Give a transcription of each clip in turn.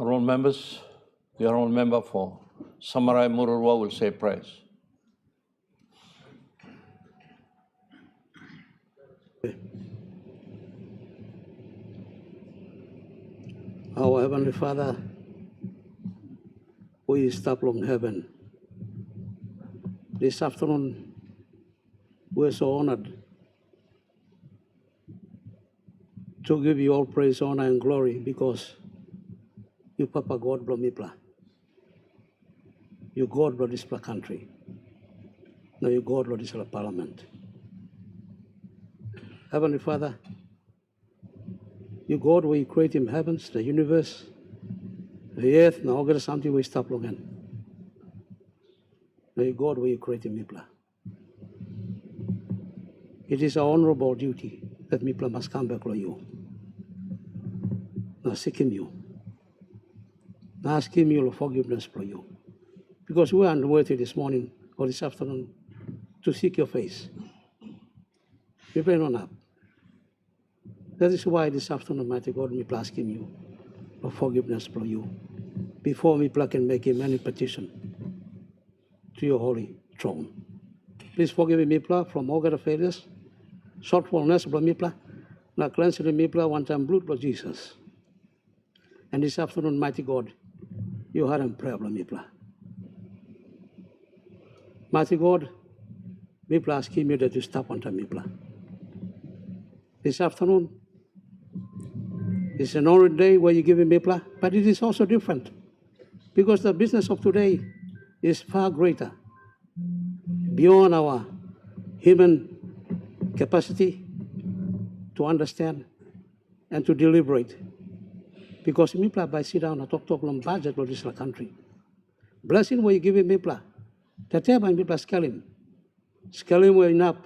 Honourable members, the Honourable Member for Samarai Mururwa will say prayers. Our Heavenly Father, who is up in heaven, this afternoon we're so honored to give you all praise, honor, and glory because you, Papa God, Blomipla. You, God, Lord, this country. Now, you, God, Lord, this Parliament. Heavenly Father, you, God, where you create in heavens, the universe, the earth, now get something we stop long. Now, you, God, where you create in Mipla. It is our honorable duty that Mipla must come back to you. Now, seek him you. Now, ask him your forgiveness for you. Because we are unworthy this morning or this afternoon to seek your face. We pray on up. That is why this afternoon, mighty God, me asking you for forgiveness for you. Before me can make a many petition to your holy throne. Please forgive me from all kind of failures, shortfallness, bro me now cleanse me one time blood, Lord Jesus. And this afternoon, mighty God, you heard in prayer, bro me mighty God, me asking you that you stop on time, me this afternoon, it's an honored day where you give me but it is also different because the business of today is far greater, beyond our human capacity to understand and to deliberate. Because Mipla by sit down and talk long budget of this country. Blessing where you give him Mipla. That time by Mipla scale him. Scale him where enough.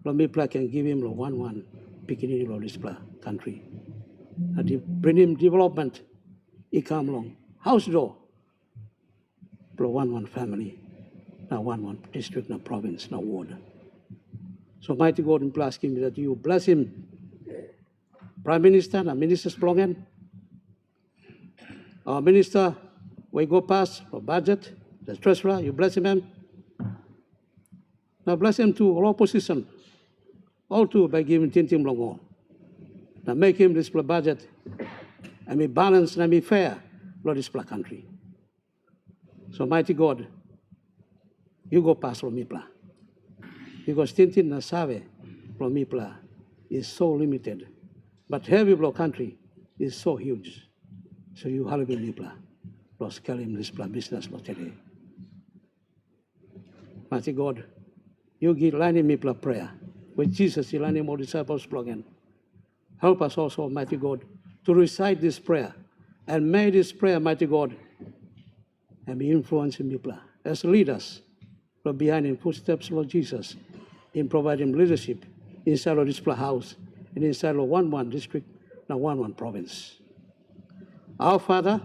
Mipla can give him one beginning of this country. And bring him development. He come along. House door. One family. Now one district, now province, now ward. So mighty God, I'm asking me that you bless him. Prime Minister and Ministers Blongen. Our Minister, we go past for budget, the Treasurer, you bless him. Now bless him to all opposition. All two by giving Tintim Longo. Now make him this budget and be balanced and be fair, Lord, this country. So mighty God, you go past Romipla. Because Tintin Nasave Romipla is so limited. But heavy block country is so huge. So you have been Mipla. Lord, scale him this business Lord today. Mighty God, you give Lani Mipla prayer. With Jesus, you learn more disciples again. Help us also, mighty God, to recite this prayer. And may this prayer, mighty God, and be influencing Mipla as leaders. Lord, behind in footsteps, Lord Jesus, in providing leadership inside of this house and inside of one district, now one province. Our Father,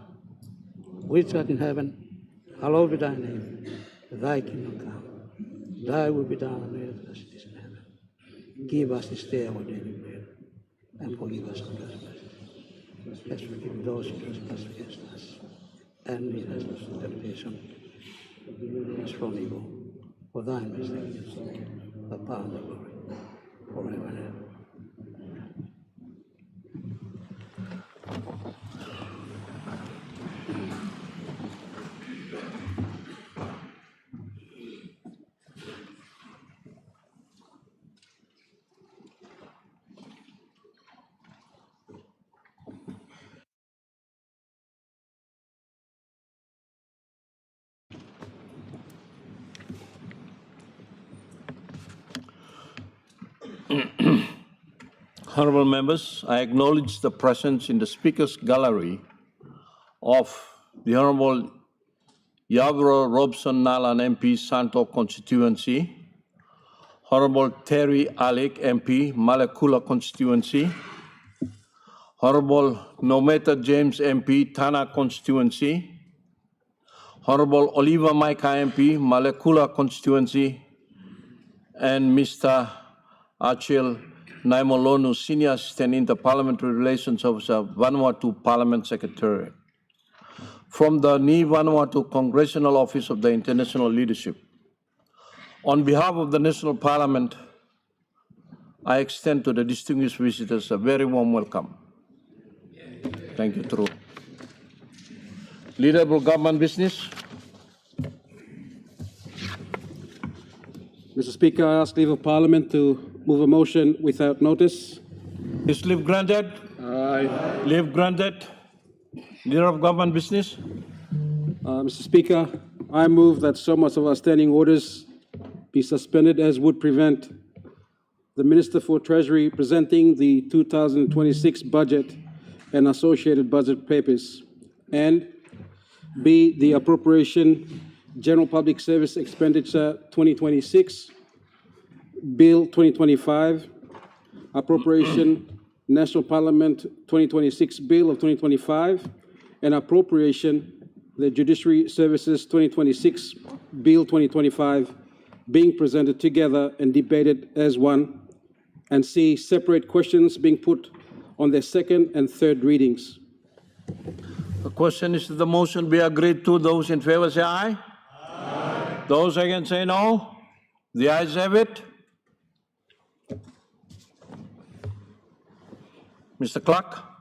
which art in heaven, hallowed be thy name. Thy kingdom come. Thy will be done on earth as it is in heaven. Give us this day our daily bread, and forgive us our trespasses, as we forgive those who trespass against us. And lead us not into temptation, but deliver us from evil. For thine is the kingdom, the power, and the glory, forever and ever. Honourable members, I acknowledge the presence in the Speaker's Gallery of the Honourable Yagro Robson Nalan MP, Santo Constituency, Honourable Terry Alec MP, Malekula Constituency, Honourable Nometa James MP, Tana Constituency, Honourable Oliver Micah MP, Malekula Constituency, and Mr. Achille Naimolonu, Senior Assistant Inter-Parliamentary Relations Officer, Vanuatu Parliament Secretariat. from the Ni Vanuatu Congressional Office of the International Leadership. On behalf of the National Parliament, I extend to the distinguished visitors a very warm welcome. Thank you, True. Leaderable government business. Mr. Speaker, I ask leave of Parliament to move a motion without notice. Is leave granted? Aye. Leave granted. Leader of government business. Mr. Speaker, I move that so much of our standing orders be suspended as would prevent the Minister for Treasury presenting the 2026 budget and associated budget papers, and B, the Appropriation General Public Service Expenditure 2026, Bill 2025, Appropriation National Parliament 2026 Bill of 2025, and Appropriation the Judiciary Services 2026 Bill 2025 being presented together and debated as one, and C, separate questions being put on their second and third readings. The question is, the motion be agreed to. Those in favor say aye. Aye. Those against say no. The ayes have it. Mr. Clerk.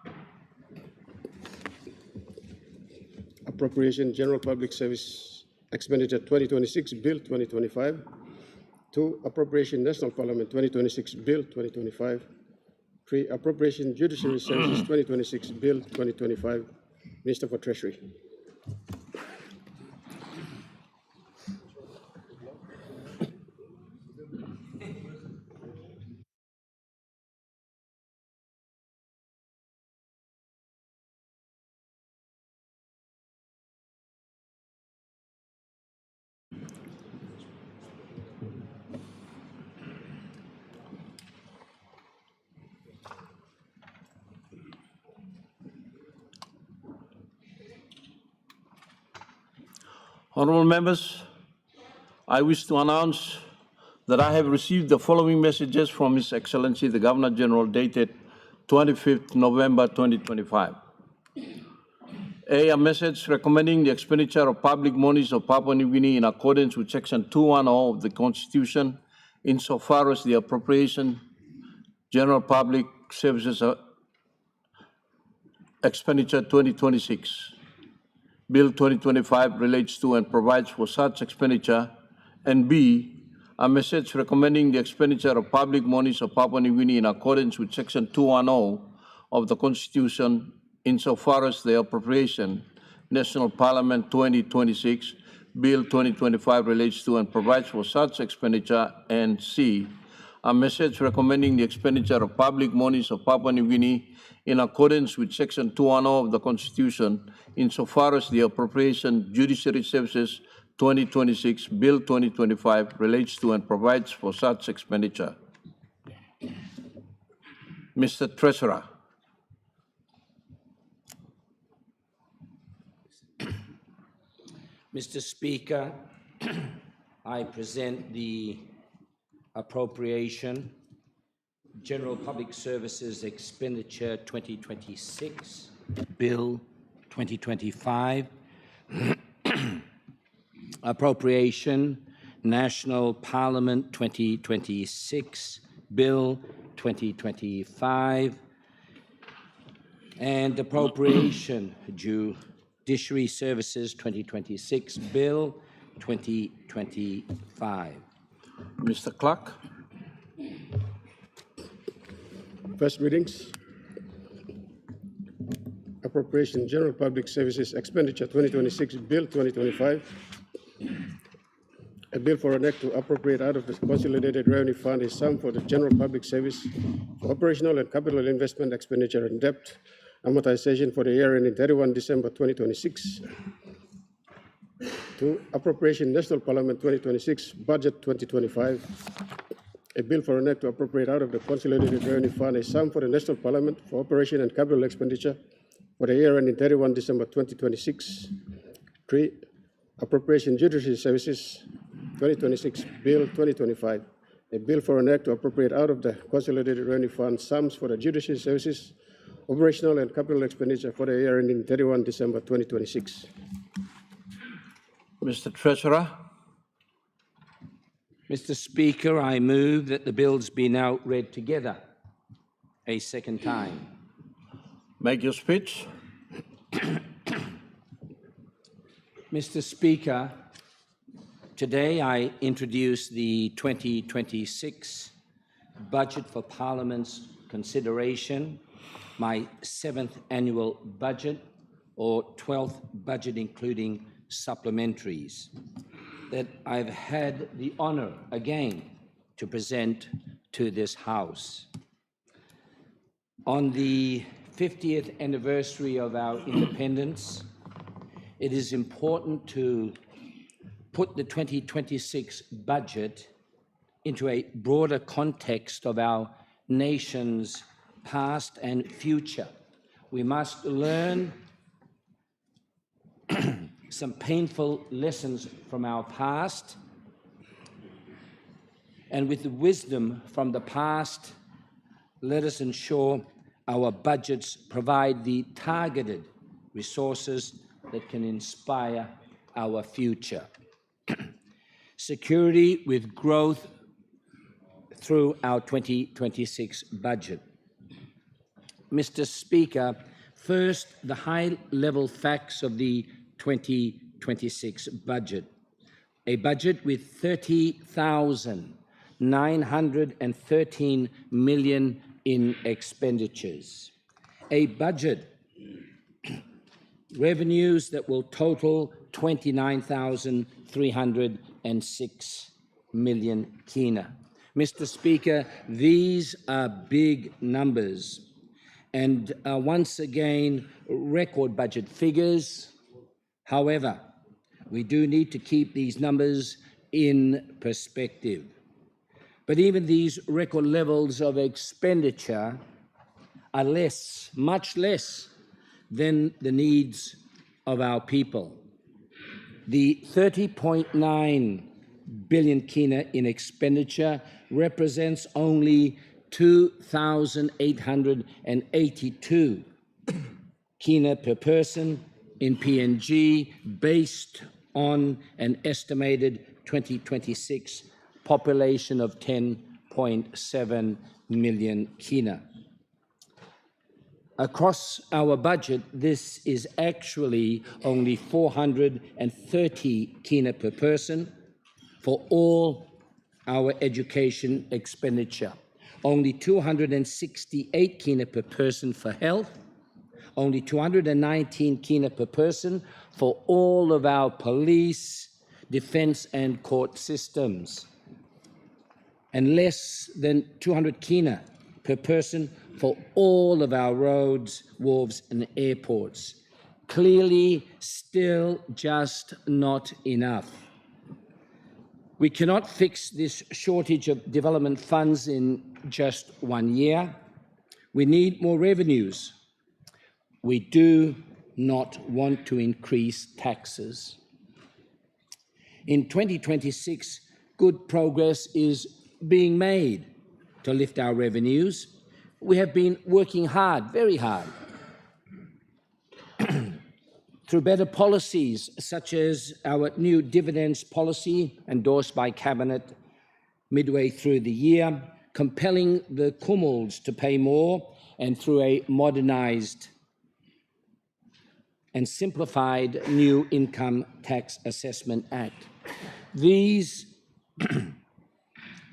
Appropriation General Public Service Expenditure 2026 Bill 2025. 2. Appropriation National Parliament 2026 Bill 2025. 3. Appropriation Judiciary Services 2026 Bill 2025. Minister for Treasury. Honorable members, I wish to announce that I have received the following messages from His Excellency the Governor General dated 25th November 2025. A message recommending the expenditure of public monies of Papua New Guinea in accordance with Section 210 of the Constitution insofar as the Appropriation General Public Services Expenditure 2026 Bill 2025 relates to and provides for such expenditure, and B, a message recommending the expenditure of public monies of Papua New Guinea in accordance with Section 210 of the Constitution insofar as the Appropriation National Parliament 2026 Bill 2025 relates to and provides for such expenditure, and C, a message recommending the expenditure of public monies of Papua New Guinea in accordance with Section 210 of the Constitution insofar as the Appropriation Judiciary Services 2026 Bill 2025 relates to and provides for such expenditure. Mr. Treasurer. Mr. Speaker, I present the Appropriation General Public Services Expenditure 2026 Bill 2025, Appropriation National Parliament 2026 Bill 2025, and Appropriation Judiciary Services 2026 Bill 2025. Mr. Clerk. First readings. Appropriation General Public Services Expenditure 2026 Bill 2025. A bill for an act to appropriate out of the Consolidated Revenue Fund a sum for the general public service for operational and capital investment expenditure and debt amortization for the year ending 31 December 2026. 2. Appropriation National Parliament 2026 Budget 2025. A bill for an act to appropriate out of the Consolidated Revenue Fund a sum for the National Parliament for operation and capital expenditure for the year ending 31 December 2026. 3. Appropriation Judiciary Services 2026 Bill 2025. A bill for an act to appropriate out of the Consolidated Revenue Fund sums for the judiciary services operational and capital expenditure for the year ending 31 December 2026. Mr. Treasurer, Mr. Speaker, I move that the bills be now read together a second time. make your speech. Mr. Speaker, today I introduce the 2026 budget for Parliament's consideration, my 7th annual budget, or 12th budget including supplementaries, that I've had the honor again to present to this House. On the 50th anniversary of our independence, it is important to put the 2026 budget into a broader context of our nation's past and future. We must learn some painful lessons from our past, and with the wisdom from the past, let us ensure our budgets provide the targeted resources that can inspire our future. Security with growth through our 2026 budget. Mr. Speaker, first, the high-level facts of the 2026 budget. A budget with $30,913 million in expenditures. A budget revenues that will total 29,306 million kina. Mr. Speaker, these are big numbers and are once again record budget figures. However, we do need to keep these numbers in perspective. But even these record levels of expenditure are less, much less, than the needs of our people. The 30.9 billion kina in expenditure represents only 2,882 kina per person in PNG based on an estimated 2026 population of 10.7 million kina. Across our budget, this is actually only 430 kina per person for all our education expenditure, only 268 kina per person for health, only 219 kina per person for all of our police, defense and court systems, and less than 200 kina per person for all of our roads, wharves and airports. Clearly, still just not enough. We cannot fix this shortage of development funds in just 1 year. We need more revenues. We do not want to increase taxes. In 2026, good progress is being made to lift our revenues. We have been working hard, very hard, through better policies such as our new dividends policy endorsed by Cabinet midway through the year, compelling the Kumuls to pay more, and through a modernized and simplified new Income Tax Assessment Act. These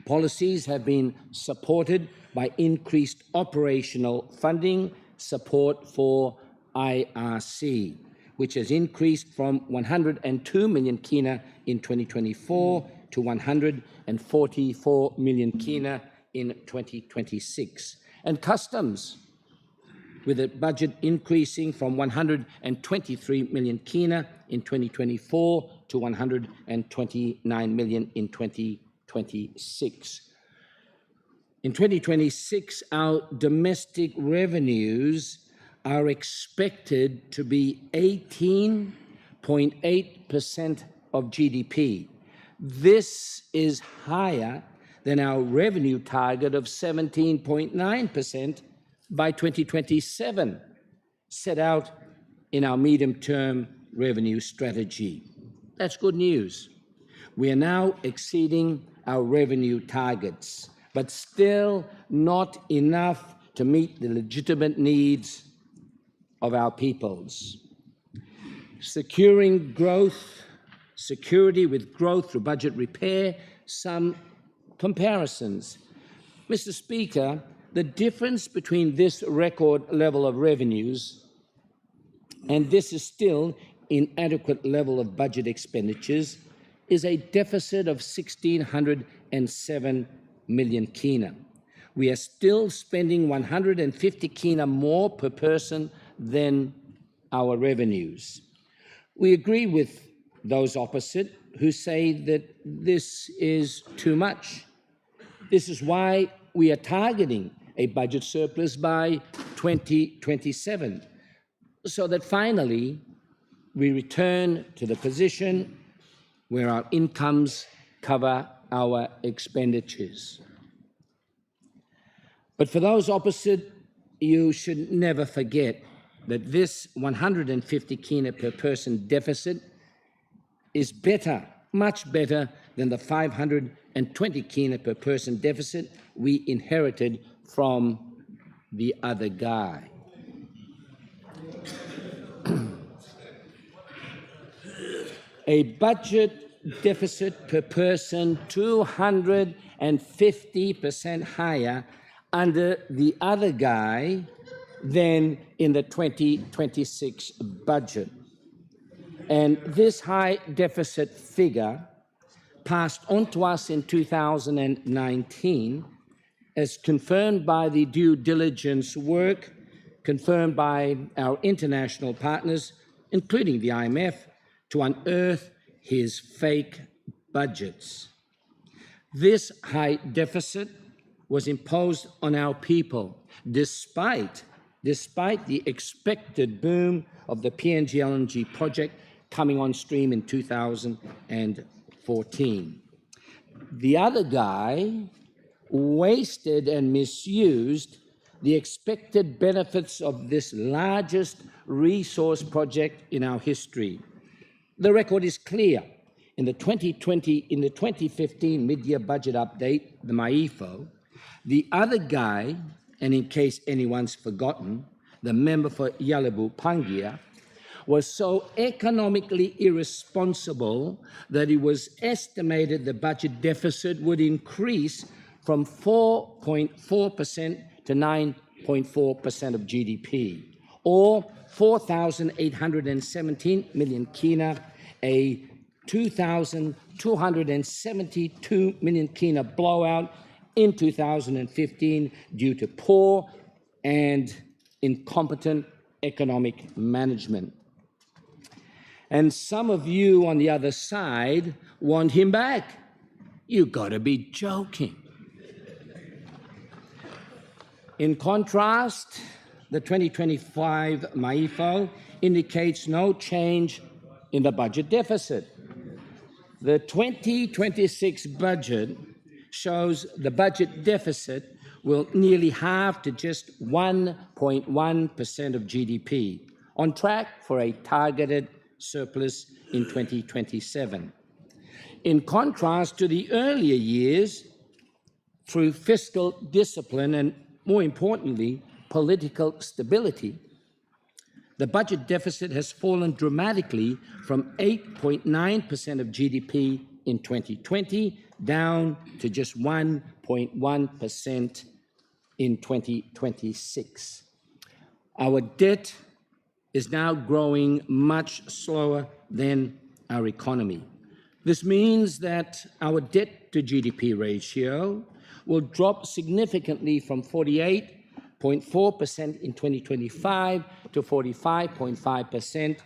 policies have been supported by increased operational funding support for IRC, which has increased from 102 million kina in 2024 to 144 million kina in 2026. And customs, with a budget increasing from 123 million kina in 2024 to 129 million in 2026. In 2026, our domestic revenues are expected to be 18.8% of GDP. This is higher than our revenue target of 17.9% by 2027 set out in our medium-term revenue strategy. That's good news. We are now exceeding our revenue targets, but still not enough to meet the legitimate needs of our peoples. Securing growth, security with growth through budget repair, some comparisons. Mr. Speaker, the difference between this record level of revenues and this is still inadequate level of budget expenditures is a deficit of 1,607 million kina. We are still spending 150 kina more per person than our revenues. We agree with those opposite who say that this is too much. This is why we are targeting a budget surplus by 2027, so that finally we return to the position where our incomes cover our expenditures. But for those opposite, you should never forget that this 150 kina per person deficit is better, much better than the 520 kina per person deficit we inherited from the other guy. A budget deficit per person 250% higher under the other guy than in the 2026 budget. And this high deficit figure passed on to us in 2019 as confirmed by the due diligence work confirmed by our international partners, including the IMF, to unearth his fake budgets. This high deficit was imposed on our people despite the expected boom of the PNG LNG project coming on stream in 2014. The other guy wasted and misused the expected benefits of this largest resource project in our history. The record is clear. In the 2015 mid-year budget update, the MAIFO, the other guy, and in case anyone's forgotten, the member for Yalibu Pangia, was so economically irresponsible that it was estimated the budget deficit would increase from 4.4% to 9.4% of GDP, or 4,817 million kina, a 2,272 million kina blowout in 2015 due to poor and incompetent economic management. And some of you on the other side want him back. You gotta be joking. In contrast, the 2025 MAIFO indicates no change in the budget deficit. The 2026 budget shows the budget deficit will nearly halve to just 1.1% of GDP, on track for a targeted surplus in 2027. In contrast to the earlier years, through fiscal discipline and, more importantly, political stability, the budget deficit has fallen dramatically from 8.9% of GDP in 2020 down to just 1.1% in 2026. Our debt is now growing much slower than our economy. This means that our debt to GDP ratio will drop significantly from 48.4% in 2025 to 45.5%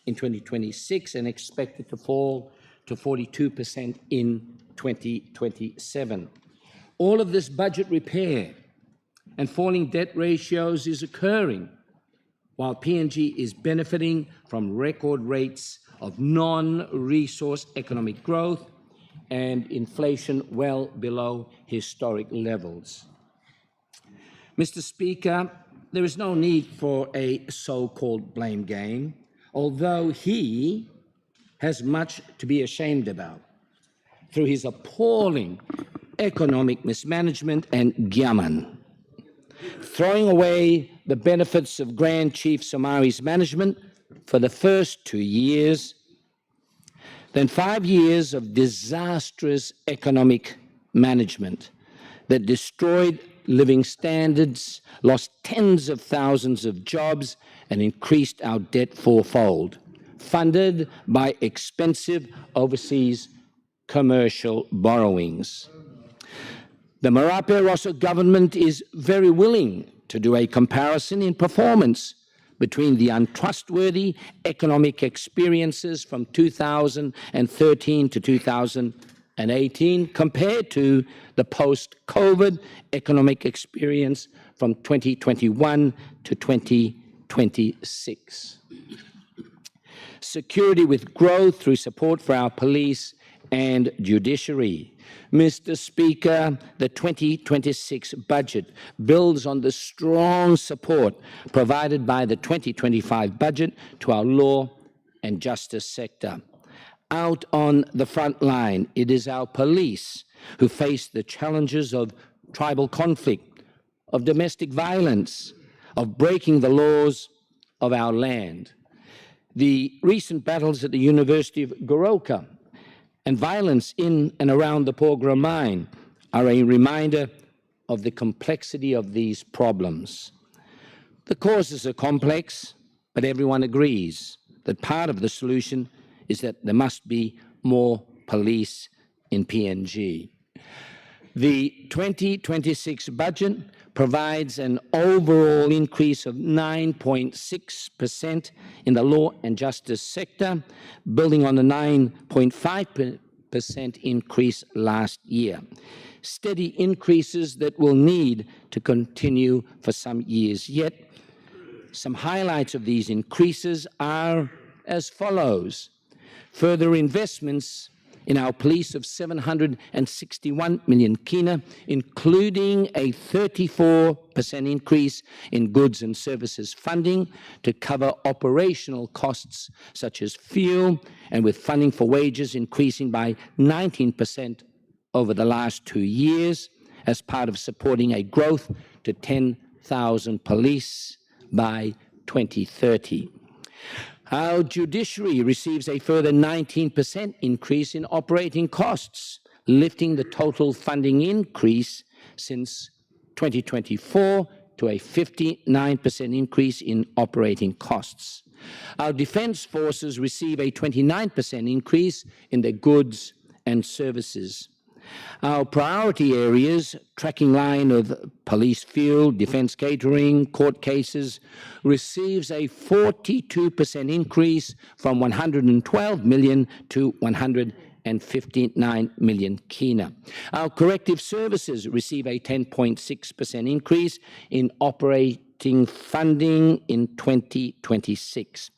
in 2026 and expected to fall to 42% in 2027. All of this budget repair and falling debt ratios is occurring while PNG is benefiting from record rates of non-resource economic growth and inflation well below historic levels. Mr. Speaker, there is no need for a so-called blame game, although he has much to be ashamed about through his appalling economic mismanagement and gammon. Throwing away the benefits of Grand Chief Somari's management for the first 2 years, then 5 years of disastrous economic management that destroyed living standards, lost tens of thousands of jobs, and increased our debt fourfold, funded by expensive overseas commercial borrowings. The Marape Rosso government is very willing to do a comparison in performance between the untrustworthy economic experiences from 2013 to 2018 compared to the post-COVID economic experience from 2021 to 2026. Security with growth through support for our police and judiciary. Mr. Speaker, the 2026 budget builds on the strong support provided by the 2025 budget to our law and justice sector. Out on the front line, it is our police who face the challenges of tribal conflict, of domestic violence, of breaking the laws of our land. The recent battles at the University of Goroka and violence in and around the Porgera mine are a reminder of the complexity of these problems. The causes are complex, but everyone agrees that part of the solution is that there must be more police in PNG. The 2026 budget provides an overall increase of 9.6% in the law and justice sector, building on the 9.5% increase last year. Steady increases that will need to continue for some years yet. Some highlights of these increases are as follows. Further investments in our police of 761 million kina, including a 34% increase in goods and services funding to cover operational costs such as fuel, and with funding for wages increasing by 19% over the last 2 years as part of supporting a growth to 10,000 police by 2030. Our judiciary receives a further 19% increase in operating costs, lifting the total funding increase since 2024 to a 59% increase in operating costs. Our defense forces receive a 29% increase in their goods and services. Our priority areas, tracking line of police fuel, defense catering, court cases, receives a 42% increase from 112 million to 159 million kina. Our corrective services receive a 10.6% increase in operating funding in 2026.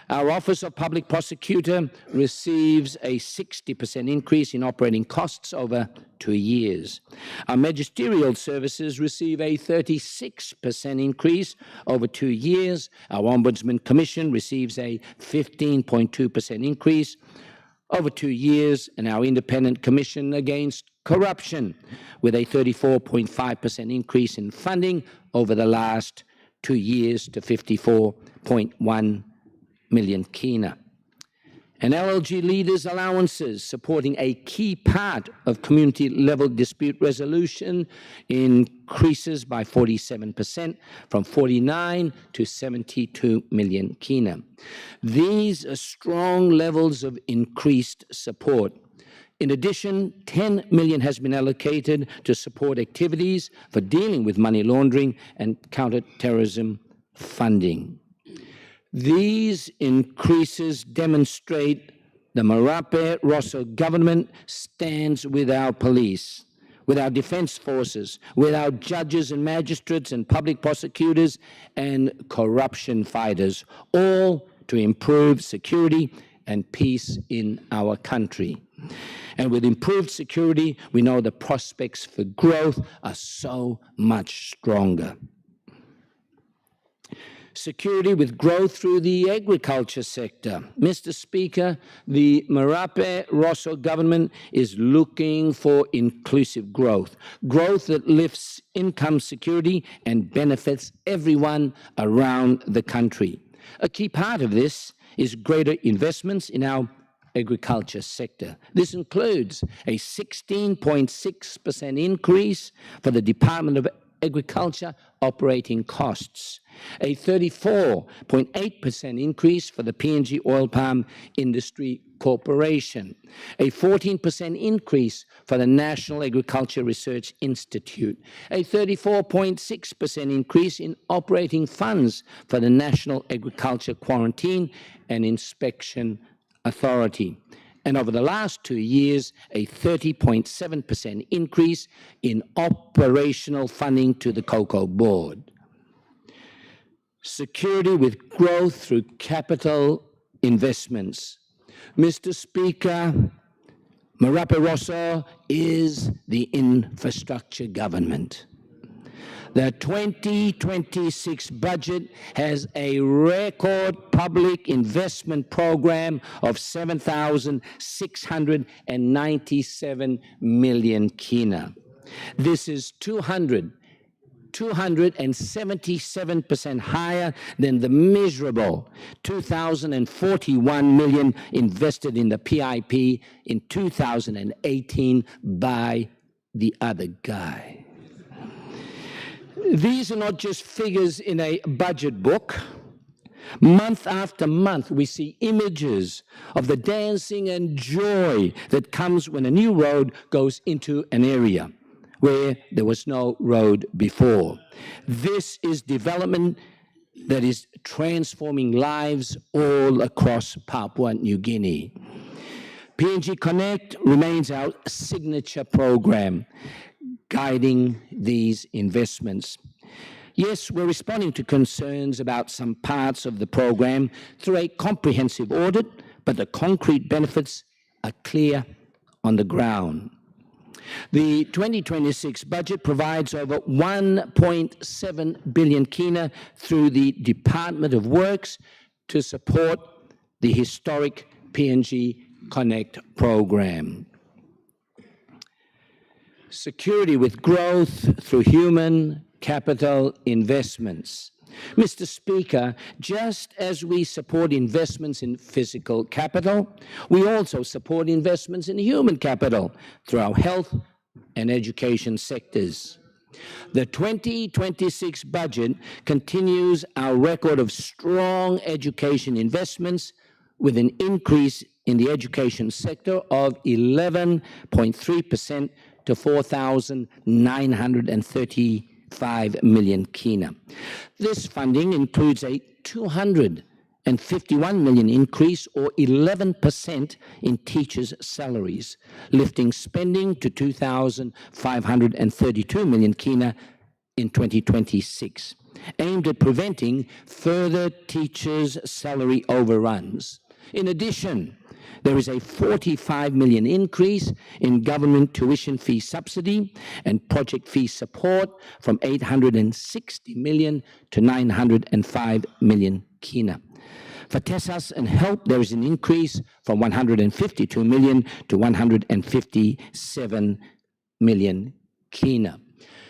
Our Office of Public Prosecutor receives a 60% increase in operating costs over 2 years. Our magisterial services receive a 36% increase over 2 years. Our Ombudsman Commission receives a 15.2% increase over 2 years, and our Independent Commission Against Corruption with a 34.5% increase in funding over the last 2 years to 54.1 million kina. And LLG leaders' allowances supporting a key part of community-level dispute resolution increases by 47% from 49 to 72 million kina. These are strong levels of increased support. In addition, 10 million has been allocated to support activities for dealing with money laundering and counter-terrorism funding. These increases demonstrate the Marape Rosso government stands with our police, with our defense forces, with our judges and magistrates and public prosecutors and corruption fighters, all to improve security and peace in our country. And with improved security, we know the prospects for growth are so much stronger. Security with growth through the agriculture sector. Mr. Speaker, the Marape Rosso government is looking for inclusive growth, growth that lifts income security and benefits everyone around the country. A key part of this is greater investments in our agriculture sector. This includes a 16.6% increase for the Department of Agriculture operating costs, a 34.8% increase for the PNG Oil Palm Industry Corporation, a 14% increase for the National Agriculture Research Institute, a 34.6% increase in operating funds for the National Agriculture Quarantine and Inspection Authority, and over the last 2 years, a 30.7% increase in operational funding to the Cocoa Board. Security with growth through capital investments. Mr. Speaker, Marape Rosso is the infrastructure government. The 2026 budget has a record public investment program of 7,697 million kina. This is 277% higher than the miserable 2,041 million invested in the PIP in 2018 by the other guy. These are not just figures in a budget book. Month after month, we see images of the dancing and joy that comes when a new road goes into an area where there was no road before. This is development that is transforming lives all across Papua New Guinea. PNG Connect remains our signature program, guiding these investments. Yes, we're responding to concerns about some parts of the program through a comprehensive audit, but the concrete benefits are clear on the ground. The 2026 budget provides over 1.7 billion kina through the Department of Works to support the historic PNG Connect program. Security with growth through human capital investments. Mr. Speaker, just as we support investments in physical capital, we also support investments in human capital through our health and education sectors. The 2026 budget continues our record of strong education investments with an increase in the education sector of 11.3% to 4,935 million kina. This funding includes a 251 million increase or 11% in teachers' salaries, lifting spending to 2,532 million kina in 2026, aimed at preventing further teachers' salary overruns. In addition, there is a 45 million increase in government tuition fee subsidy and project fee support from 860 million to 905 million kina. For TESAS and HELP, there is an increase from 152 million to 157 million kina.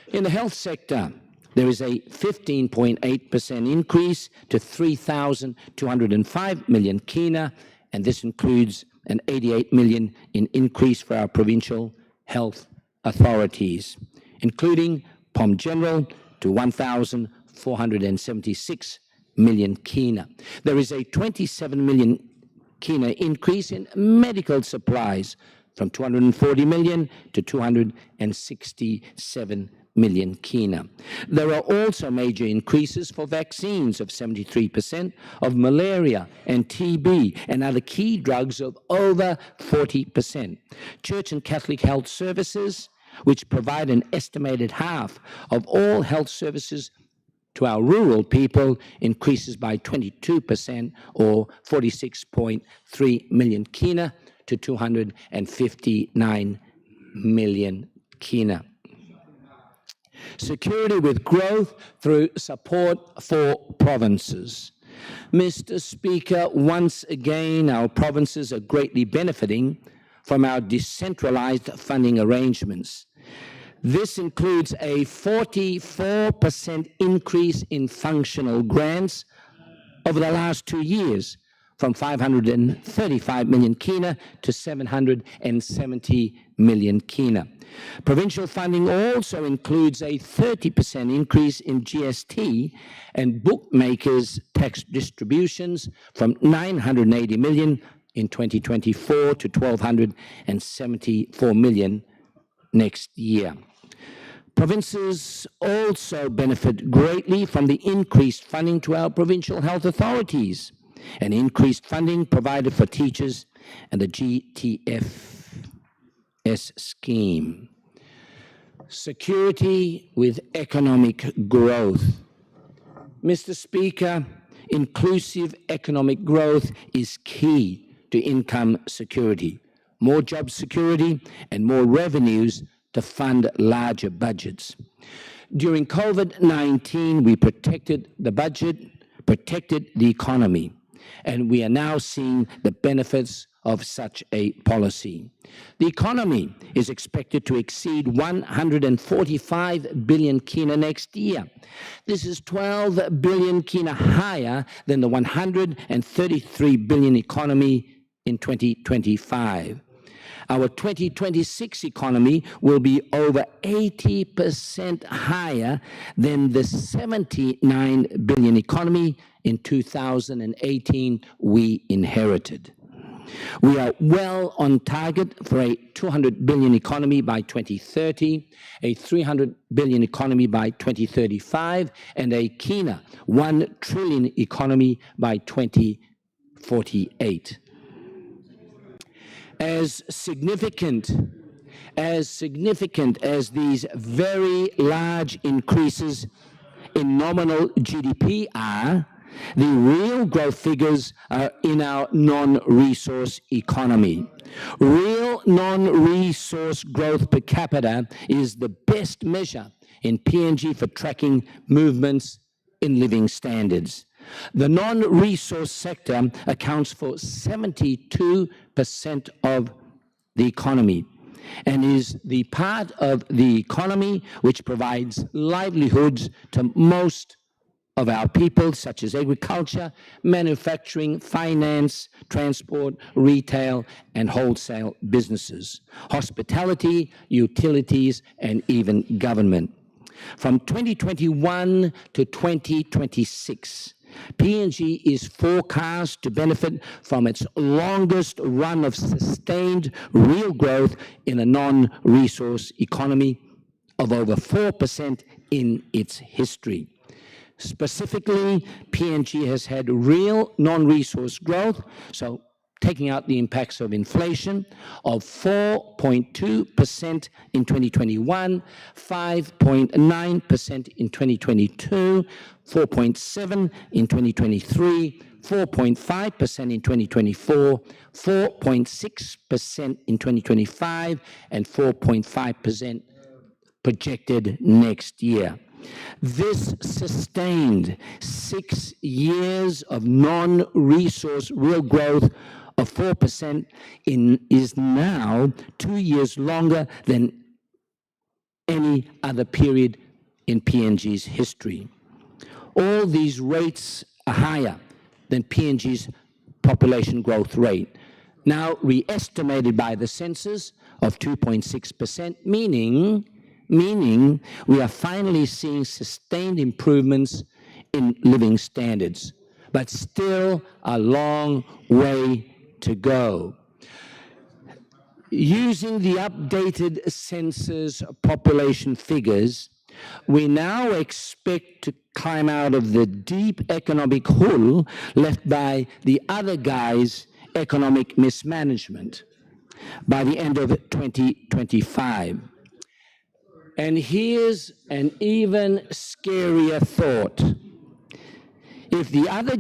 In the health sector, there is a 15.8% increase to 3,205 million kina, and this includes an 88 million in increase for our provincial health authorities, including POM General to 1,476 million kina. There is a 27 million kina increase in medical supplies from 240 million to 267 million kina. There are also major increases for vaccines of 73%, of malaria and TB and other key drugs of over 40%. Church and Catholic health services, which provide an estimated half of all health services to our rural people, increases by 22% or 46.3 million kina to 259 million kina. security with growth through support for provinces. Mr. Speaker, once again, our provinces are greatly benefiting from our decentralized funding arrangements. This includes a 44% increase in functional grants over the last 2 years, from 535 million kina to 770 million kina. Provincial funding also includes a 30% increase in GST and bookmakers' tax distributions from 980 million in 2024 to 1,274 million next year. Provinces also benefit greatly from the increased funding to our provincial health authorities and increased funding provided for teachers and the GTFS scheme. Security with economic growth. Mr. Speaker, inclusive economic growth is key to income security, more job security, and more revenues to fund larger budgets. During COVID-19, we protected the budget, protected the economy, and we are now seeing the benefits of such a policy. The economy is expected to exceed 145 billion kina next year. This is 12 billion kina higher than the 133 billion economy in 2025. Our 2026 economy will be over 80% higher than the 79 billion economy in 2018 we inherited. We are well on target for a 200 billion economy by 2030, a 300 billion economy by 2035, and a kina 1 trillion economy by 2048. As significant as these very large increases in nominal GDP are, the real growth figures are in our non-resource economy. Real non-resource growth per capita is the best measure in PNG for tracking movements in living standards. The non-resource sector accounts for 72% of the economy and is the part of the economy which provides livelihoods to most of our people, such as agriculture, manufacturing, finance, transport, retail, and wholesale businesses, hospitality, utilities, and even government. From 2021 to 2026, PNG is forecast to benefit from its longest run of sustained real growth in a non-resource economy of over 4% in its history. Specifically, PNG has had real non-resource growth, so taking out the impacts of inflation, of 4.2% in 2021, 5.9% in 2022, 4.7% in 2023, 4.5% in 2024, 4.6% in 2025, and 4.5% projected next year. This sustained 6 years of non-resource real growth of 4% is now 2 years longer than any other period in PNG's history. All these rates are higher than PNG's population growth rate, now re-estimated by the census of 2.6%, meaning we are finally seeing sustained improvements in living standards, but still a long way to go. Using the updated census population figures, we now expect to climb out of the deep economic hole left by the other guy's economic mismanagement by the end of 2025. And here's an even scarier thought. If the other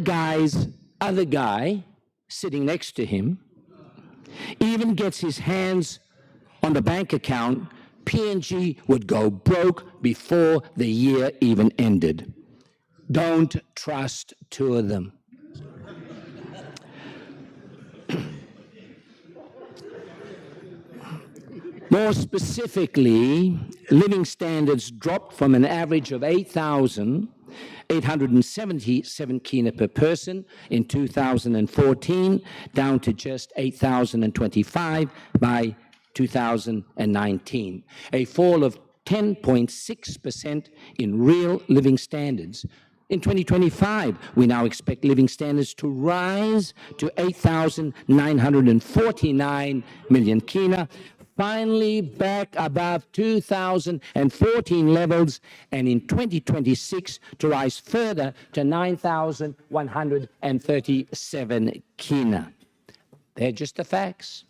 guy sitting next to him even gets his hands on the bank account PNG would go broke before the year even ended. Don't trust two of them. More specifically, living standards dropped from an average of 8,877 kina per person in 2014 down to just 8,025 by 2019, a fall of 10.6% in real living standards. In 2025, we now expect living standards to rise to 8,949 million kina, finally back above 2014 levels, and in 2026 to rise further to 9,137 kina. They're just the facts.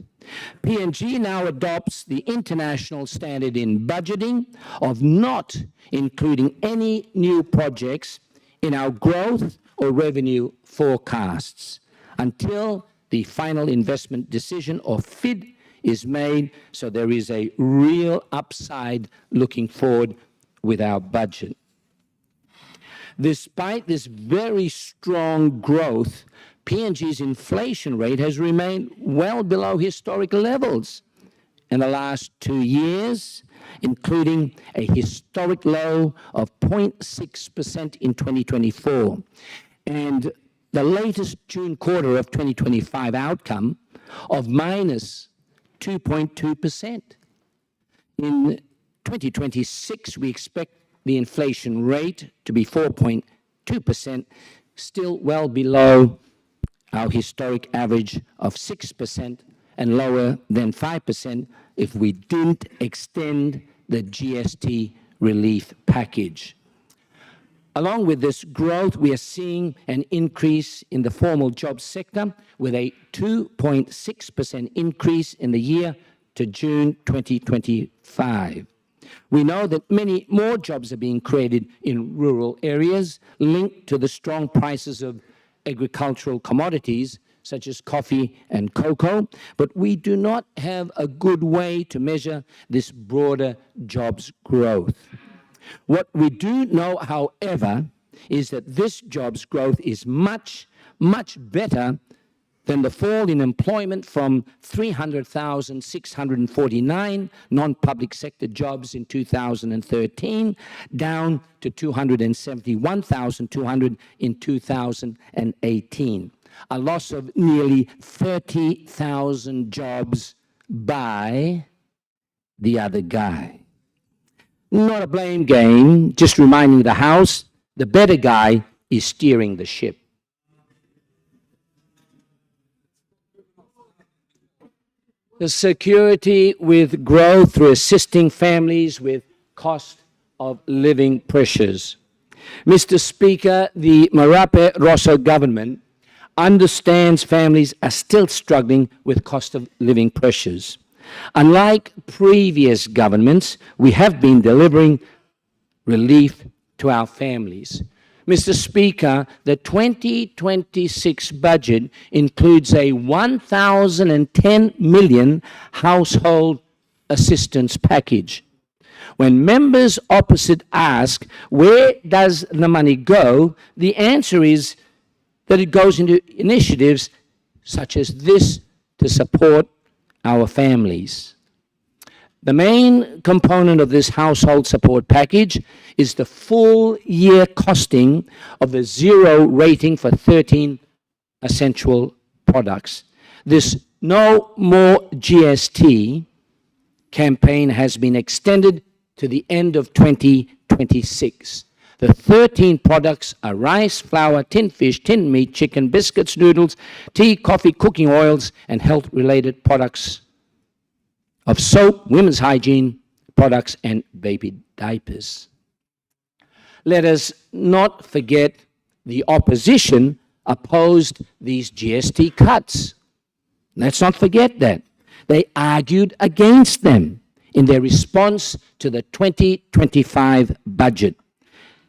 PNG now adopts the international standard in budgeting of not including any new projects in our growth or revenue forecasts until the final investment decision or FID is made, so there is a real upside looking forward with our budget. Despite this very strong growth, PNG's inflation rate has remained well below historic levels in the last 2 years, including a historic low of 0.6% in 2024. And the latest June quarter of 2025 outcome of minus 2.2%. In 2026, we expect the inflation rate to be 4.2%, still well below our historic average of 6% and lower than 5% if we didn't extend the GST relief package. Along with this growth, we are seeing an increase in the formal jobs sector with a 2.6% increase in the year to June 2025. We know that many more jobs are being created in rural areas linked to the strong prices of agricultural commodities such as coffee and cocoa, but we do not have a good way to measure this broader jobs growth. What we do know, however, is that this jobs growth is much, much better than the fall in employment from 300,649 non-public sector jobs in 2013 down to 271,200 in 2018, a loss of nearly 30,000 jobs by the other guy. Not a blame game, just reminding the House the better guy is steering the ship. The security with growth through assisting families with cost of living pressures. Mr. Speaker, the Marape Rosso government understands families are still struggling with cost of living pressures. Unlike previous governments, we have been delivering relief to our families. Mr. Speaker, the 2026 budget includes a 1,010 million household assistance package. When members opposite ask, where does the money go? The answer is that it goes into initiatives such as this to support our families. The main component of this household support package is the full year costing of the zero rating for 13 essential products. This No More GST campaign has been extended to the end of 2026. The 13 products are rice, flour, tinned fish, tinned meat, chicken, biscuits, noodles, tea, coffee, cooking oils, and health-related products of soap, women's hygiene products, and baby diapers. Let us not forget the opposition opposed these GST cuts. Let's not forget that. They argued against them in their response to the 2025 budget.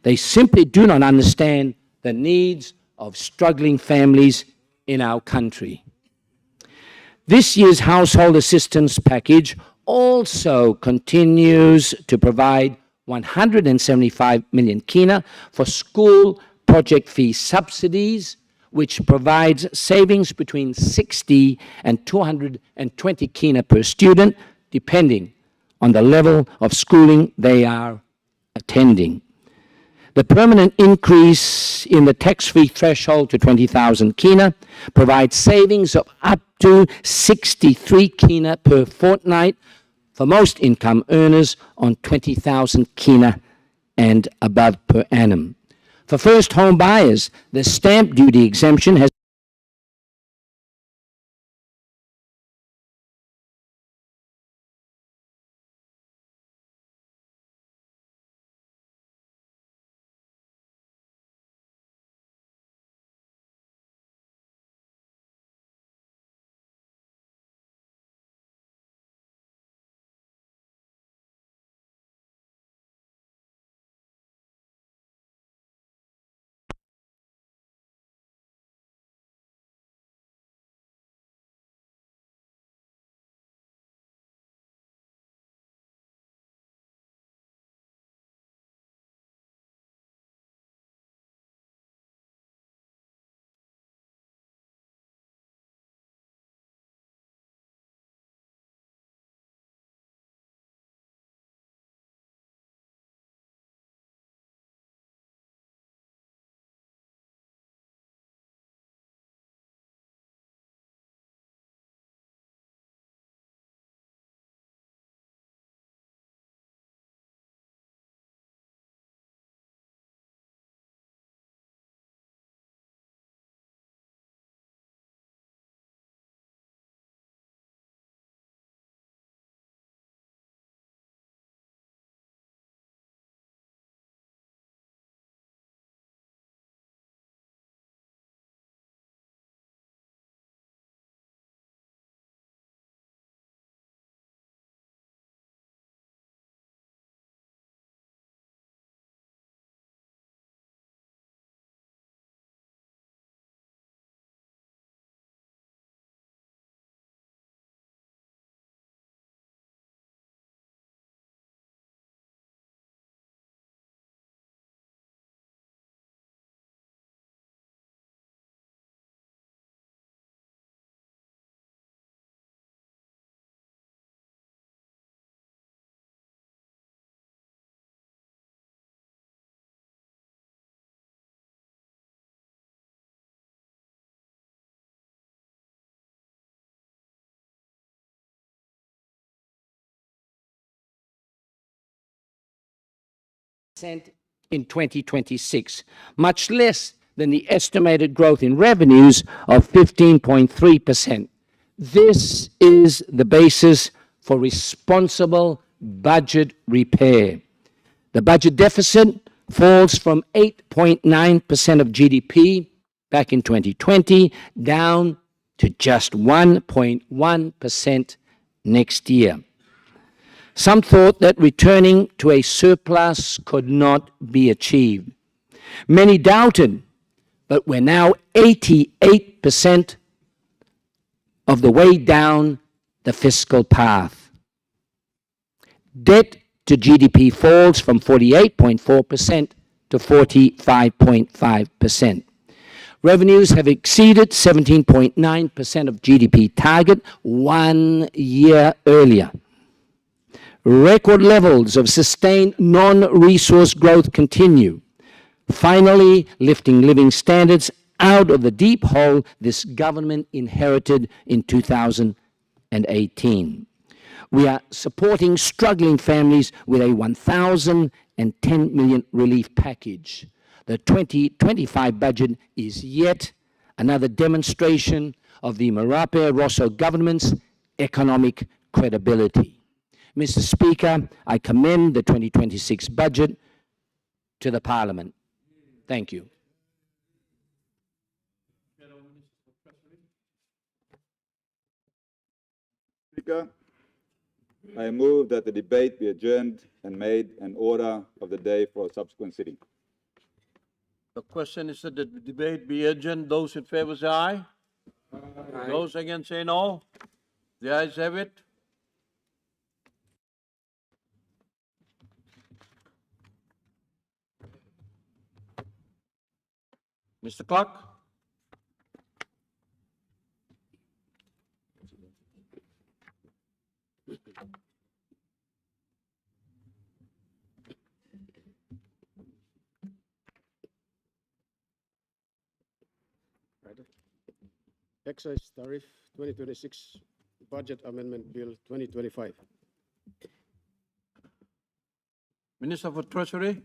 They simply do not understand the needs of struggling families in our country. This year's household assistance package also continues to provide 175 million kina for school project fee subsidies, which provides savings between 60 and 220 kina per student, depending on the level of schooling they are attending. The permanent increase in the tax-free threshold to 20,000 kina provides savings of up to 63 kina per fortnight for most income earners on 20,000 kina and above per annum. For first home buyers, the stamp duty exemption has in 2026, much less than the estimated growth in revenues of 15.3%. This is the basis for responsible budget repair. The budget deficit falls from 8.9% of GDP back in 2020 down to just 1.1% next year. Some thought that returning to a surplus could not be achieved. Many doubted, but we're now 88% of the way down the fiscal path. Debt to GDP falls from 48.4% to 45.5%. Revenues have exceeded 17.9% of GDP target 1 year earlier. Record levels of sustained non-resource growth continue, finally lifting living standards out of the deep hole this government inherited in 2018. We are supporting struggling families with a 1,010 million relief package. The 2025 budget is yet another demonstration of the Marape Rosso government's economic credibility. Mr. Speaker, I commend the 2026 budget to the Parliament. Thank you. Speaker, I move that the debate be adjourned and made an order of the day for a subsequent sitting. The question is that the debate be adjourned. Those in favor say aye. Aye. Those against say no. The ayes have it. Mr. Clerk? Excise Tariff 2026 Budget Amendment Bill 2025. Minister for Treasury?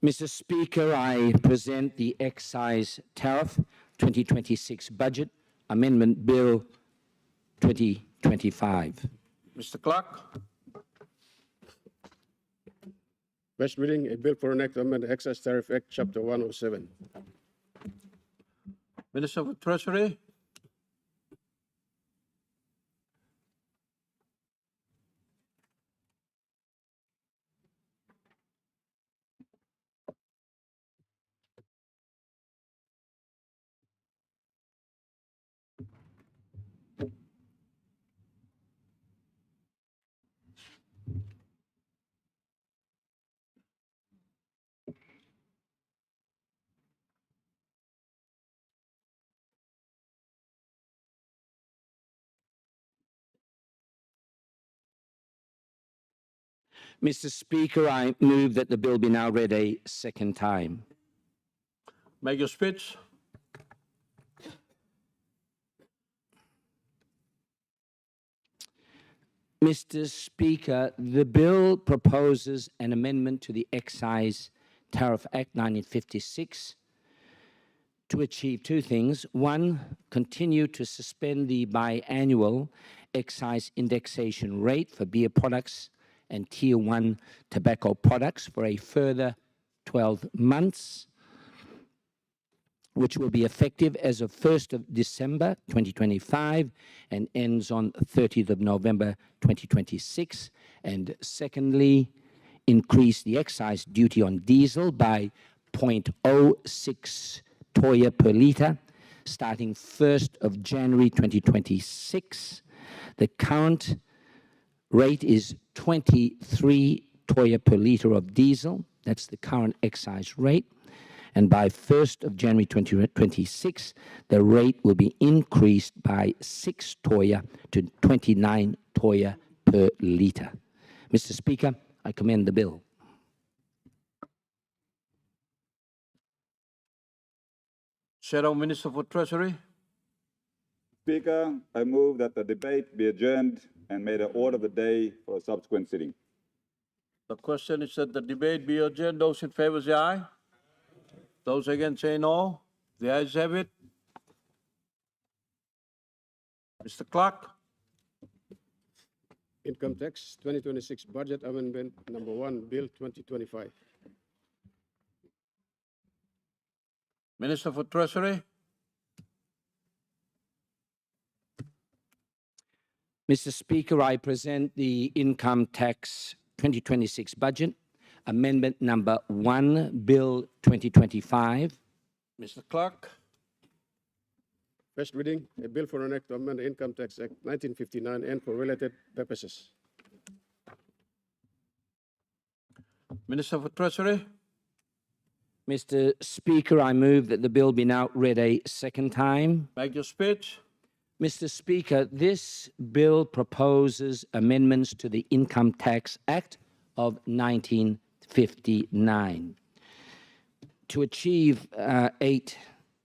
Mr. Speaker, I present the Excise Tariff 2026 Budget Amendment Bill 2025. Mr. Clerk? First reading, a bill for an act to amend the Excise Tariff Act, Chapter 107. Minister for Treasury? Mr. Speaker, I move that the bill be now read a second time. Make your speech. Mr. Speaker, the bill proposes an amendment to the Excise Tariff Act 1956 to achieve two things. One, continue to suspend the biannual excise indexation rate for beer products and Tier 1 tobacco products for a further 12 months, which will be effective as of 1st of December 2025 and ends on 30th of November 2026. And secondly, increase the excise duty on diesel by 0.06 toya per litre, starting 1st of January 2026. The current rate is 23 toya per litre of diesel. That's the current excise rate. And by 1st of January 2026, the rate will be increased by 6 toya to 29 toya per litre. Mr. Speaker, I commend the bill. Shadow Minister for Treasury? Speaker, I move that the debate be adjourned and made an order of the day for a subsequent sitting. The question is that the debate be adjourned. Those in favor say aye. Those against say no. The ayes have it. Mr. Clerk? Income Tax 2026 Budget Amendment Number 1, Bill 2025. Minister for Treasury? Mr. Speaker, I present the Income Tax 2026 Budget Amendment Number 1, Bill 2025. Mr. Clerk? First reading, a bill for an act to amend the Income Tax Act 1959 and for related purposes. Minister for Treasury? Mr. Speaker, I move that the bill be now read a second time. Make your speech. Mr. Speaker, this bill proposes amendments to the Income Tax Act of 1959 to achieve 8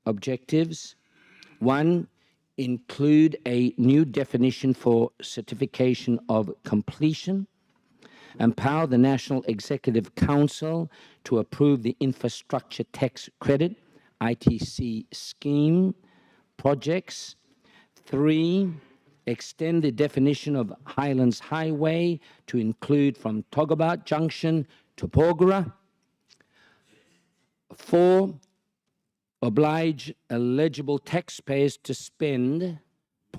objectives. 1, include a new definition for certification of completion. Empower the National Executive Council to approve the Infrastructure Tax Credit, ITC scheme projects. 3, extend the definition of Highlands Highway to include from Togaba Junction to Porgera. 4, oblige eligible taxpayers to spend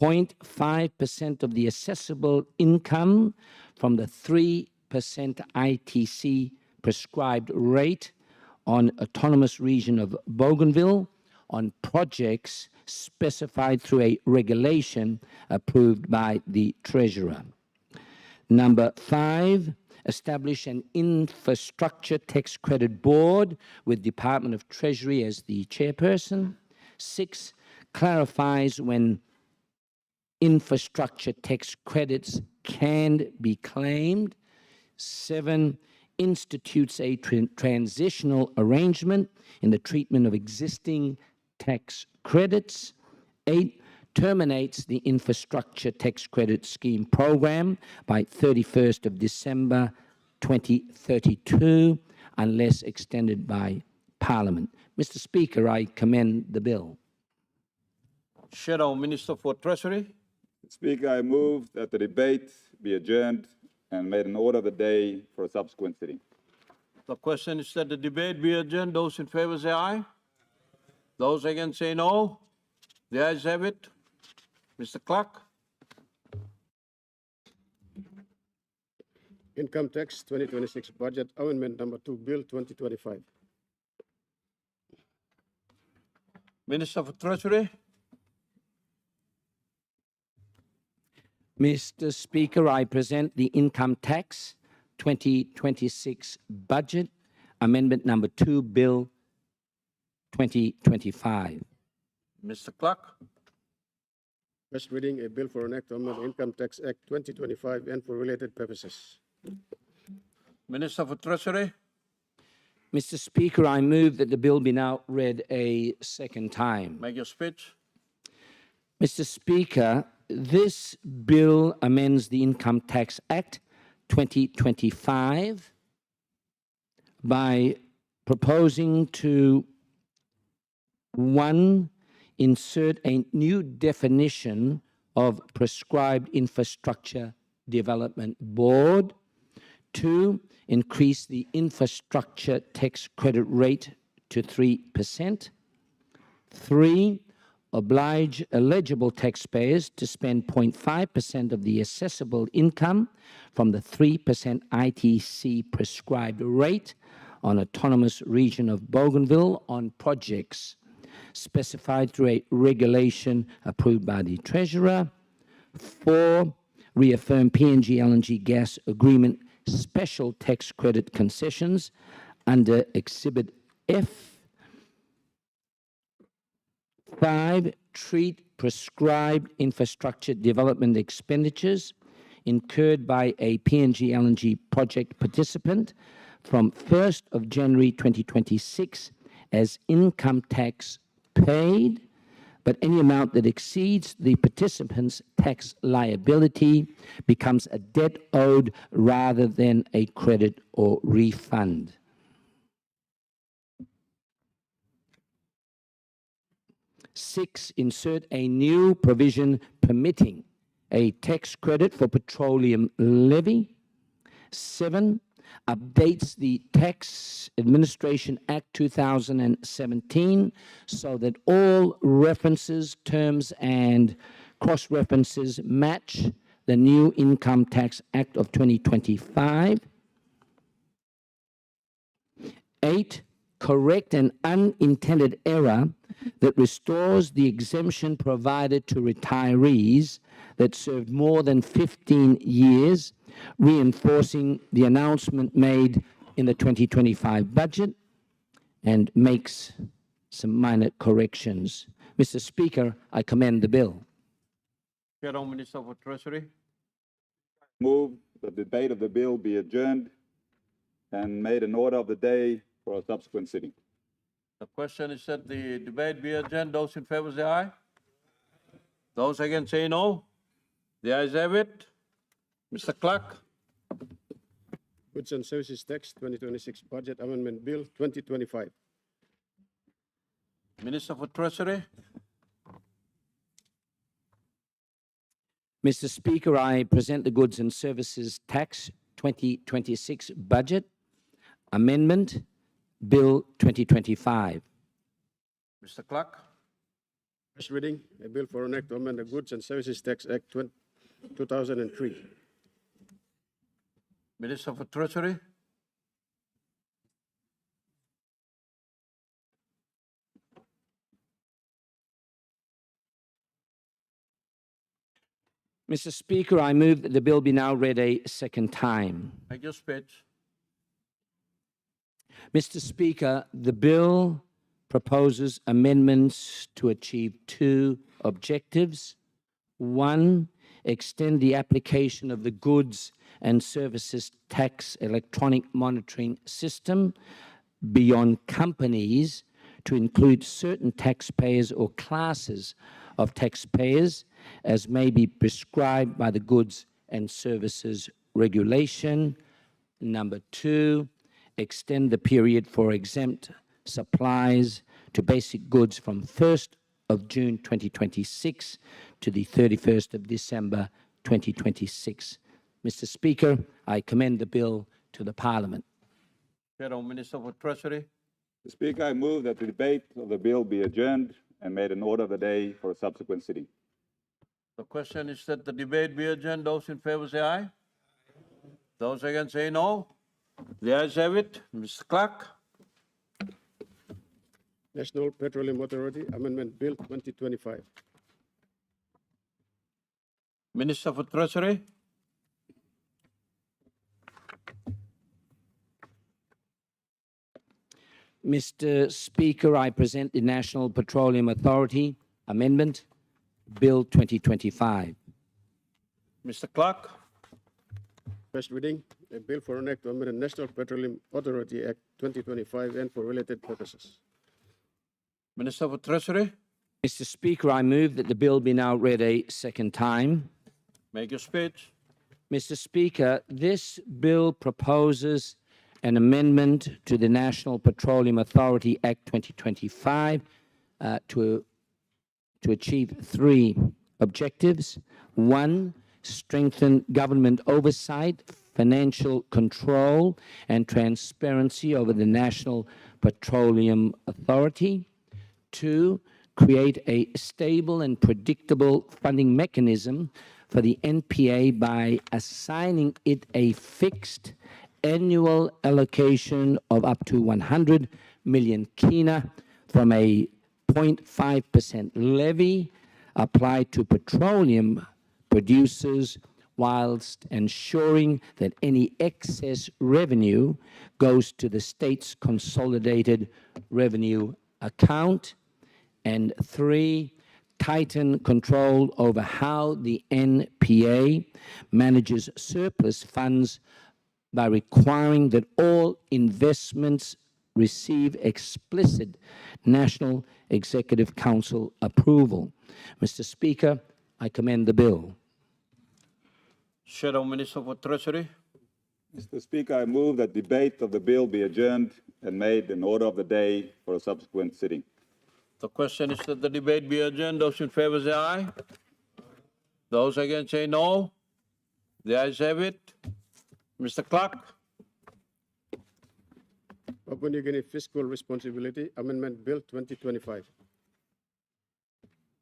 0.5% of the assessable income from the 3% ITC prescribed rate on autonomous region of Bougainville on projects specified through a regulation approved by the Treasurer. Number 5, establish an infrastructure tax credit board with Department of Treasury as the chairperson. 6, clarifies when infrastructure tax credits can be claimed. 7, institutes a transitional arrangement in the treatment of existing tax credits. 8, terminates the infrastructure tax credit scheme program by 31st of December 2032 unless extended by Parliament. Mr. Speaker, I commend the bill. Shadow Minister for Treasury. Speaker, I move that the debate be adjourned and made an order of the day for a subsequent sitting. The question is that the debate be adjourned. Those in favor say aye. Those against say no. The ayes have it. Mr. Clerk. Income Tax 2026 Budget Amendment Number 2, Bill 2025. Minister for Treasury. Mr. Speaker, I present the Income Tax 2026 Budget Amendment Number 2, Bill 2025. Mr. Clerk. First reading, a bill for an act to amend Income Tax Act 2025 and for related purposes. Minister for Treasury. Mr. Speaker, I move that the bill be now read a second time. Make your speech. Mr. Speaker, this bill amends the Income Tax Act 2025 by proposing to, 1, insert a new definition of prescribed infrastructure development board. 2, increase the infrastructure tax credit rate to 3%. 3, oblige eligible taxpayers to spend 0.5% of the assessable income from the 3% ITC prescribed rate on autonomous region of Bougainville on projects specified through a regulation approved by the Treasurer. 4, reaffirm PNG LNG gas agreement special tax credit concessions under Exhibit F. 5, treat prescribed infrastructure development expenditures incurred by a PNG LNG project participant from 1st of January 2026 as income tax paid, but any amount that exceeds the participant's tax liability becomes a debt owed rather than a credit or refund. 6, insert a new provision permitting a tax credit for petroleum levy. 7, updates the Tax Administration Act 2017 so that all references, terms, and cross-references match the new Income Tax Act of 2025. 8, correct an unintended error that restores the exemption provided to retirees that served more than 15 years, reinforcing the announcement made in the 2025 budget, and makes some minor corrections. Mr. Speaker, I commend the bill. Shadow Minister for Treasury. Move the debate of the bill be adjourned and made an order of the day for a subsequent sitting. The question is that the debate be adjourned. Those in favor say aye. Those against say no. The ayes have it. Mr. Clerk. Goods and Services Tax 2026 Budget Amendment Bill 2025. Minister for Treasury. Mr. Speaker, I present the Goods and Services Tax 2026 Budget Amendment Bill 2025. Mr. Clerk. First reading, a bill for an act to amend the Goods and Services Tax Act 2003. Minister for Treasury. Mr. Speaker, I move that the bill be now read a second time. Make your speech. Mr. Speaker, the bill proposes amendments to achieve two objectives. One, extend the application of the Goods and Services Tax electronic monitoring system beyond companies to include certain taxpayers or classes of taxpayers as may be prescribed by the Goods and Services Regulation. Number two, extend the period for exempt supplies to basic goods from 1st of June 2026 to the 31st of December 2026. Mr. Speaker, I commend the bill to the Parliament. Shadow Minister for Treasury. Mr. Speaker, I move that the debate of the bill be adjourned and made an order of the day for a subsequent sitting. The question is that the debate be adjourned. Those in favor say aye. Those against say no. The ayes have it. Mr. Clerk. National Petroleum Authority Amendment Bill 2025. Minister for Treasury. Mr. Speaker, I present the National Petroleum Authority Amendment, Bill 2025. Mr. Clerk. First reading, a bill for an act to amend the National Petroleum Authority Act 2025 and for related purposes. Minister for Treasury. Mr. Speaker, I move that the bill be now read a second time. Make your speech. Mr. Speaker, this bill proposes an amendment to the National Petroleum Authority Act 2025 to achieve three objectives. One, strengthen government oversight, financial control, and transparency over the National Petroleum Authority. Two, create a stable and predictable funding mechanism for the NPA by assigning it a fixed annual allocation of up to 100 million kina from a 0.5% levy applied to petroleum producers, whilst ensuring that any excess revenue goes to the state's consolidated revenue account. And three, tighten control over how the NPA manages surplus funds by requiring that all investments receive explicit National Executive Council approval. Mr. Speaker, I commend the bill. Shadow Minister for Treasury. Mr. Speaker, I move that debate of the bill be adjourned and made an order of the day for a subsequent sitting. The question is that the debate be adjourned. Those in favor say aye. Those against say no. The ayes have it. Mr. Clerk. Papua New Guinea Fiscal Responsibility Amendment Bill 2025.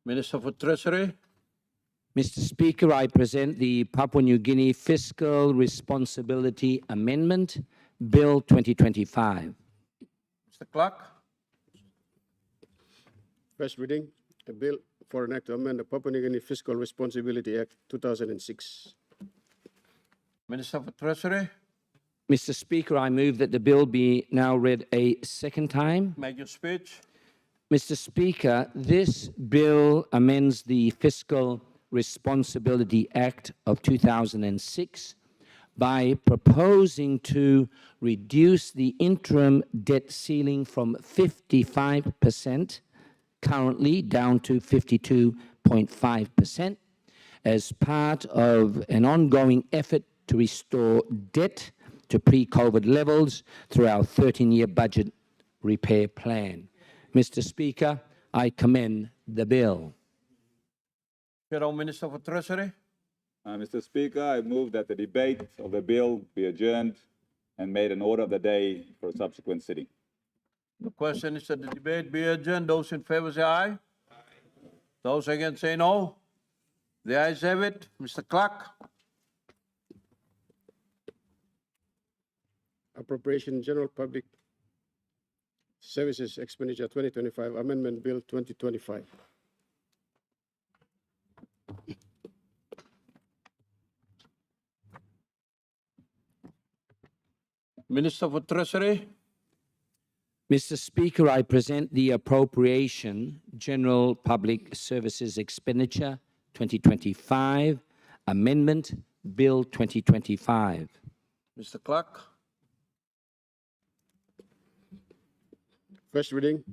Minister for Treasury. Mr. Speaker, I present the Papua New Guinea Fiscal Responsibility Amendment, Bill 2025. Mr. Clerk. First reading, a bill for an act to amend the Papua New Guinea Fiscal Responsibility Act 2006. Minister for Treasury. Mr. Speaker, I move that the bill be now read a second time. Make your speech. Mr. Speaker, this bill amends the Fiscal Responsibility Act of 2006 by proposing to reduce the interim debt ceiling from 55% currently down to 52.5% as part of an ongoing effort to restore debt to pre-COVID levels through our 13-year budget repair plan. Mr. Speaker, I commend the bill. Shadow Minister for Treasury. Mr. Speaker, I move that the debate of the bill be adjourned and made an order of the day for a subsequent sitting. The question is that the debate be adjourned. Those in favor say aye. Those against say no. The ayes have it. Mr. Clerk. Appropriation General Public Services Expenditure 2025 Amendment Bill 2025. Minister for Treasury. Mr. Speaker, I present the Appropriation General Public Services Expenditure 2025 Amendment Bill 2025. Mr. Clerk. First reading,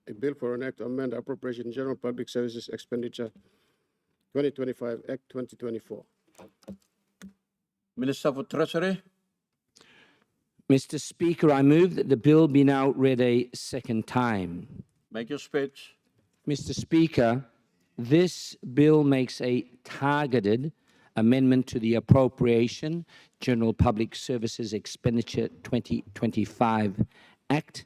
a bill for an act to amend Appropriation General Public Services Expenditure 2025 Act 2024. Minister for Treasury. Mr. Speaker, I move that the bill be now read a second time. Make your speech. Mr. Speaker, this bill makes a targeted amendment to the Appropriation General Public Services Expenditure 2025 Act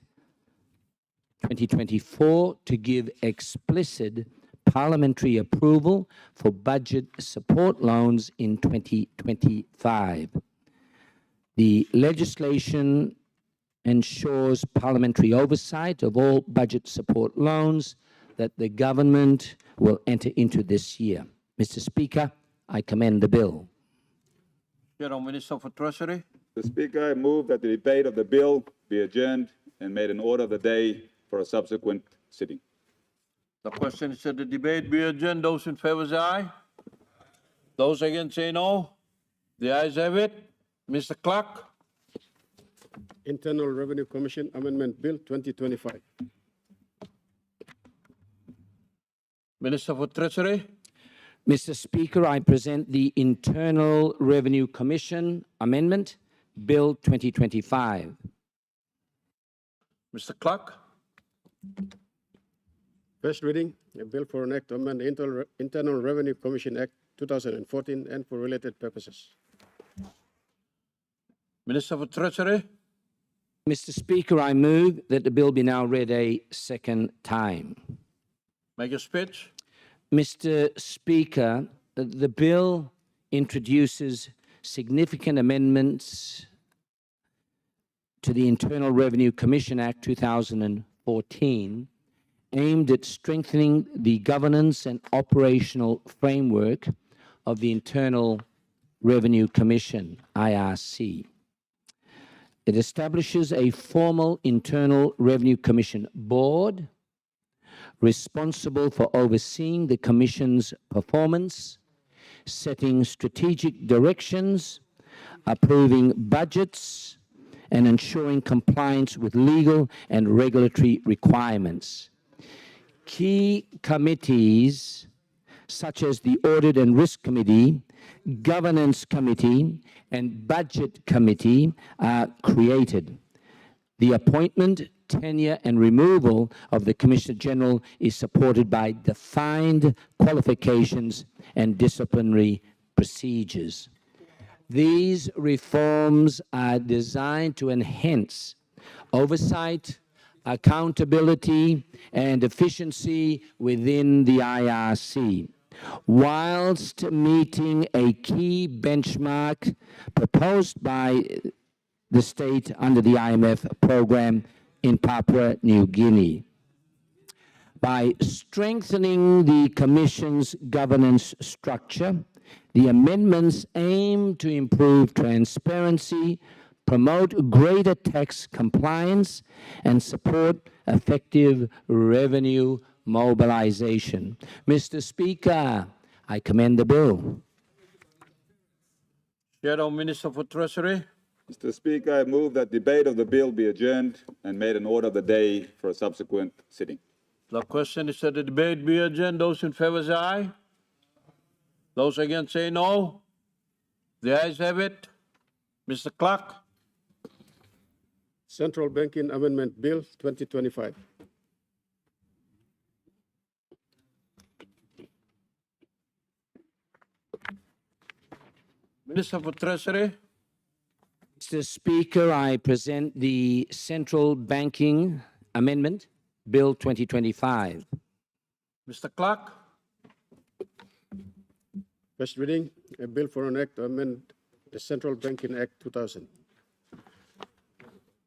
2024 to give explicit parliamentary approval for budget support loans in 2025. The legislation ensures parliamentary oversight of all budget support loans that the government will enter into this year. Mr. Speaker, I commend the bill. Shadow Minister for Treasury. Mr. Speaker, I move that the debate of the bill be adjourned and made an order of the day for a subsequent sitting. The question is that the debate be adjourned. Those in favor say aye. Those against say no. The ayes have it. Mr. Clerk. Internal Revenue Commission Amendment Bill 2025. Minister for Treasury. Mr. Speaker, I present the Internal Revenue Commission Amendment Bill 2025. Mr. Clerk. First reading, a bill for an act to amend the Internal Revenue Commission Act 2014 and for related purposes. Minister for Treasury. Mr. Speaker, I move that the bill be now read a second time. Make your speech. Mr. Speaker, the bill introduces significant amendments to the Internal Revenue Commission Act 2014 aimed at strengthening the governance and operational framework of the Internal Revenue Commission, IRC. It establishes a formal Internal Revenue Commission board responsible for overseeing the Commission's performance, setting strategic directions, approving budgets, and ensuring compliance with legal and regulatory requirements. Key committees such as the Audit and Risk Committee, Governance Committee, and Budget Committee are created. The appointment, tenure, and removal of the Commissioner General is supported by defined qualifications and disciplinary procedures. These reforms are designed to enhance oversight, accountability, and efficiency within the IRC, whilst meeting a key benchmark proposed by the state under the IMF program in Papua New Guinea. By strengthening the Commission's governance structure, the amendments aim to improve transparency, promote greater tax compliance, and support effective revenue mobilization. Mr. Speaker, I commend the bill. Shadow Minister for Treasury. Mr. Speaker, I move that debate of the bill be adjourned and made an order of the day for a subsequent sitting. The question is that the debate be adjourned. Those in favor say aye. Those against say no. The ayes have it. Mr. Clerk. Central Banking Amendment Bill 2025. Minister for Treasury. Mr. Speaker, I present the Central Banking Amendment Bill 2025. Mr. Clerk. First reading, a bill for an act to amend the Central Banking Act 2000.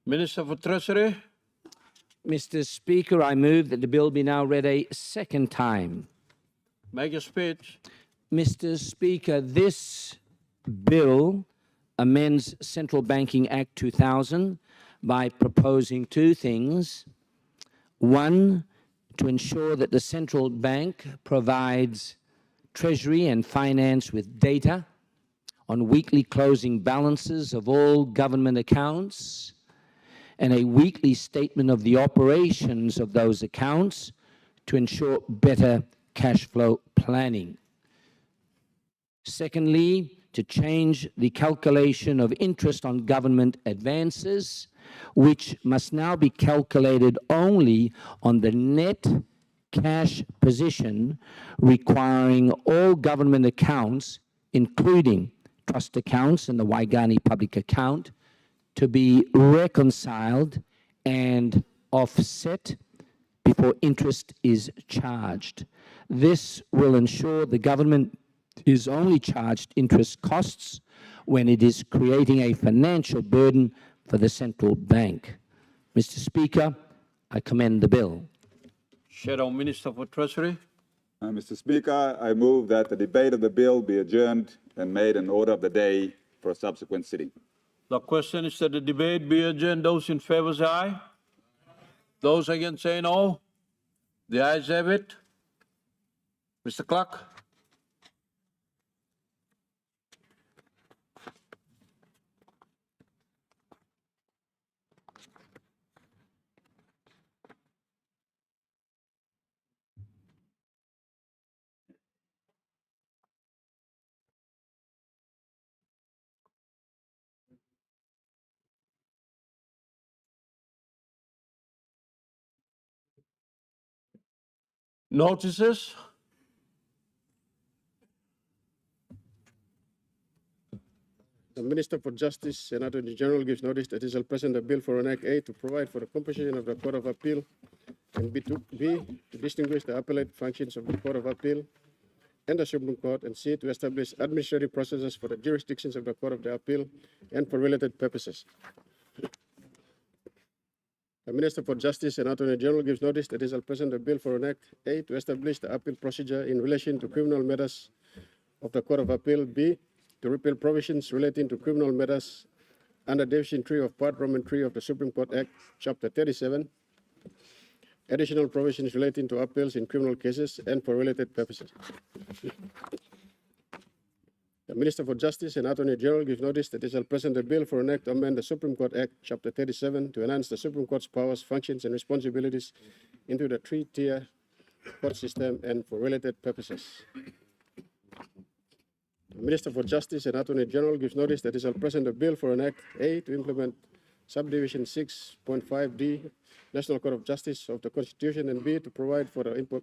Minister for Treasury. Mr. Speaker, I move that the bill be now read a second time. Make your speech. Mr. Speaker, this bill amends Central Banking Act 2000 by proposing two things. One, to ensure that the central bank provides Treasury and Finance with data on weekly closing balances of all government accounts and a weekly statement of the operations of those accounts to ensure better cash flow planning. Secondly, to change the calculation of interest on government advances, which must now be calculated only on the net cash position, requiring all government accounts, including trust accounts and the Waigani public account, to be reconciled and offset before interest is charged. This will ensure the government is only charged interest costs when it is creating a financial burden for the central bank. Mr. Speaker, I commend the bill. Shadow Minister for Treasury. Mr. Speaker, I move that the debate of the bill be adjourned and made an order of the day for a subsequent sitting. The question is that the debate be adjourned. Those in favor say aye. Those against say no. The ayes have it. Mr. Clerk. Notices. The Minister for Justice and Attorney General gives notice that he shall present a bill for an Act A to provide for the composition of the Court of Appeal, and B to distinguish the appellate functions of the Court of Appeal and the Supreme Court, and C to establish administrative processes for the jurisdictions of the Court of the Appeal and for related purposes. The Minister for Justice and Attorney General gives notice that he shall present a bill for an Act A to establish the appeal procedure in relation to criminal matters of the Court of Appeal, B to repeal provisions relating to criminal matters under Division 3 of Part Roman 3 of the Supreme Court Act, Chapter 37, additional provisions relating to appeals in criminal cases and for related purposes. The Minister for Justice and Attorney General gives notice that he shall present a bill for an act to amend the Supreme Court Act, Chapter 37, to enhance the Supreme Court's powers, functions, and responsibilities into the three-tier court system and for related purposes. The Minister for Justice and Attorney General gives notice that he shall present a bill for an Act A to implement Subdivision 6.5D, National Court of Justice of the Constitution, and B to provide for the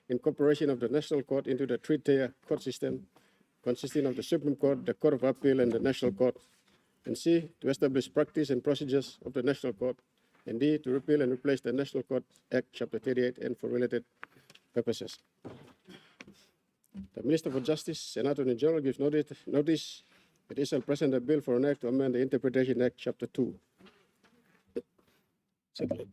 incorporation of the National Court into the three-tier court system, consisting of the Supreme Court, the Court of Appeal, and the National Court, and C to establish practice and procedures of the National Court, and D to repeal and replace the National Court Act, Chapter 38, and for related purposes. The Minister for Justice and Attorney General gives notice that he shall present a bill for an act to amend the Interpretation Act, Chapter 2. Second.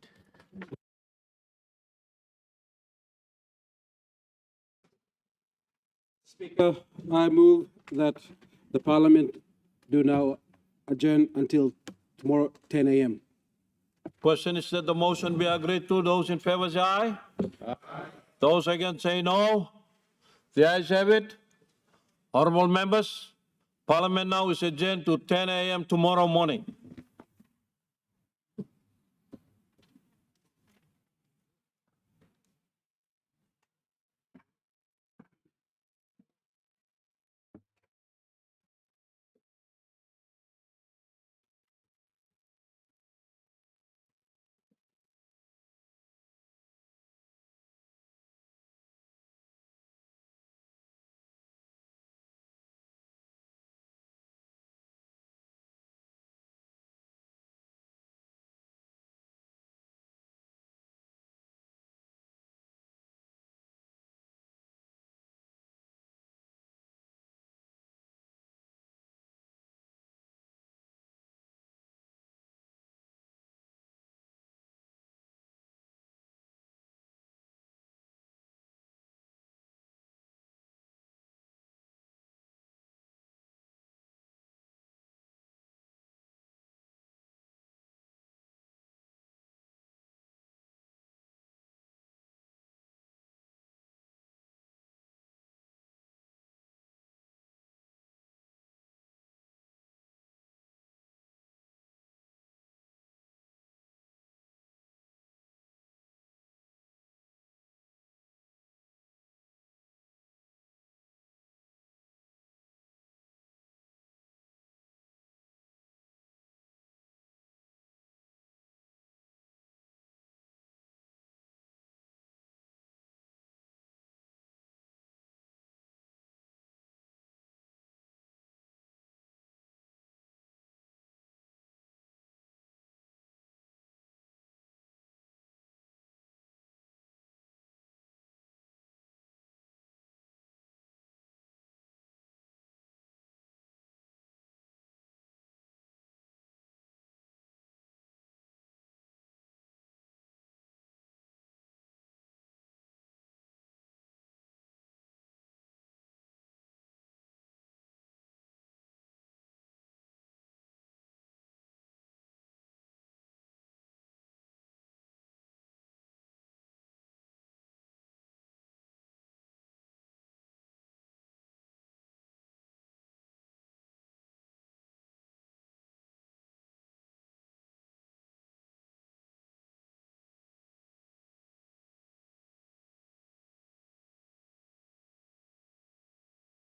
Speaker, I move that the Parliament do now adjourn until tomorrow 10 a.m. Question is that the motion be agreed to. Those in favor say aye. Those against say no. The ayes have it. Honorable members, Parliament now is adjourned to 10 a.m. tomorrow morning.